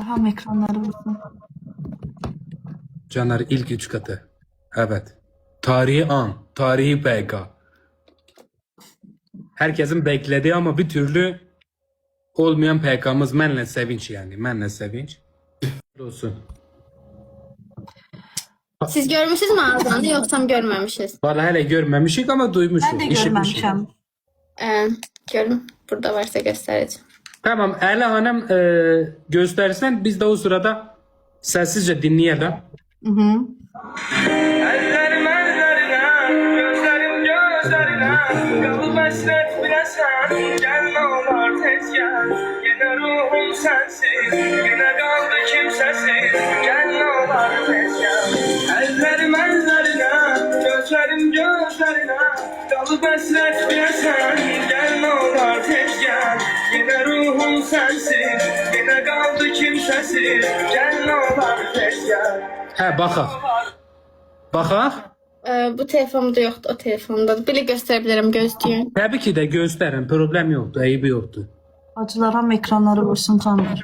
Ham ekranları vursun. Caner ilk 3 katı. Evet. Tarihi an, tarihi BK. Herkesin beklediği ama bir türlü olmayan PK'mız Mənlə Sevinç yani. Mənlə Sevinç. Olsun. Siz görmüşsünüz mü ağzını yoksa görmemişiz? Valla hele görmemişik ama duymuşuz. Ben de işitmişik. görmemişim. Görün. Burada varsa göstereceğim. Tamam Ela Hanım göstersen biz de o sırada sessizce dinleyelim. Hı hı. Ellerim ellerine, gözlerim gözlerine, kalıb əsrət biləsən, gəl nə olar tez gəl, yenə ruhum sənsiz, yenə qaldı kimsəsiz, gəl nə olar tez gəl. Ellerim ellerine, gözlerim gözlerine, kalıb əsrət biləsən, gəl nə olar tez gəl, yenə ruhum sənsiz, yenə qaldı kimsəsiz, gəl nə olar tez gəl. Hə baxaq. Baxaq. Bu telefonumda yoktu, o telefonda. Bile gösterebilirim, gözlüyün. Təbii ki də göstərin. Problem yoxdur, eybi yoxdur. Acılar ham ekranları vursun Caner.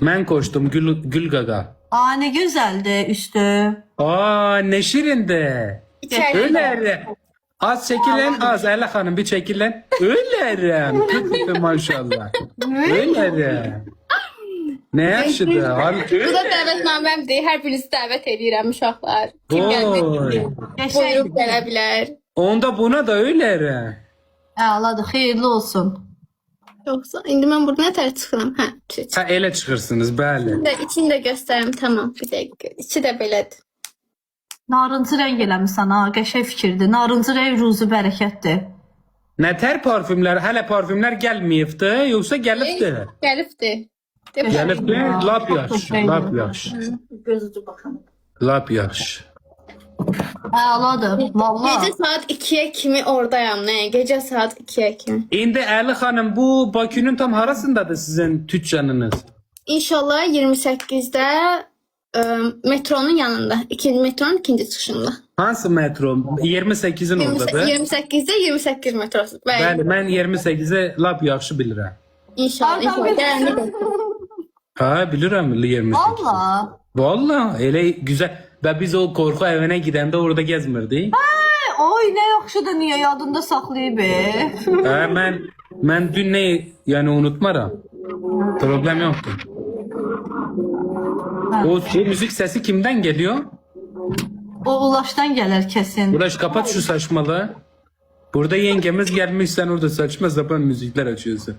Mən koştum Gül Gaga. Aa ne güzeldi üstü. Aa ne şirindi. İçeride. Ölerim. Az çekilen az. Ela Hanım bir çekilen. Ölerim. Kötü maşallah. Ölerim. Ne yaşadı? Bu da dəvətnamemdir. Hər birinizi dəvət edirəm uşaqlar. Kim gəlmək istəyir? Geçen. Buyurub gələ bilər. Onda buna da ölerim. Ağladı. Hayırlı olsun. Yoxsa indi mən burada nə tərəf çıxıram? Hə, çiç. Ha ele çıkırsınız bəli. İçini də göstərim, tamam. Bir dəqiqə. İçi də belədir. Narıncı renk eləmişsən ha. Qəşəng fikirdir. Narıncı renk ruzu bərəkətdir. Nətər parfümlər, hələ parfümlər gəlməyibdi, yoxsa gəlibdi? Gəlibdir. Gəlibdi, lap yaş, lap yaş. Gözücü baxın. Lap yaş. Ağladı. Vallahi. Gecə saat 2-yə kimi oradayam, nə? Gecə saat 2-yə kimi. İndi Əli xanım bu Bakının tam harasındadır sizin tüccanınız? İnşallah 28-də metronun yanında. Metronun ikinci çıxışında. Hansı metro? 28'in oradadır. 28'də 28 metrosu. Bəli, mən 28'i lap yaxşı bilirəm. İnşallah. Hardan İnşallah. Ha, bilirəm 28. Vallahi. Vallahi elə güzel. Və biz o korku evine gidəndə orada gezmirdik. Oy ne yaxşıdır niye yadında saxlayıb. Ha, mən dün ne yani unutmaram. Problem yoktu. O müzik sesi kimden geliyor? O Ulaş'tan gələr kesin. Ulaş kapat şu saçmalığı. Burada yengemiz gelmiş sen orada saçma sapan müzikler açıyorsun.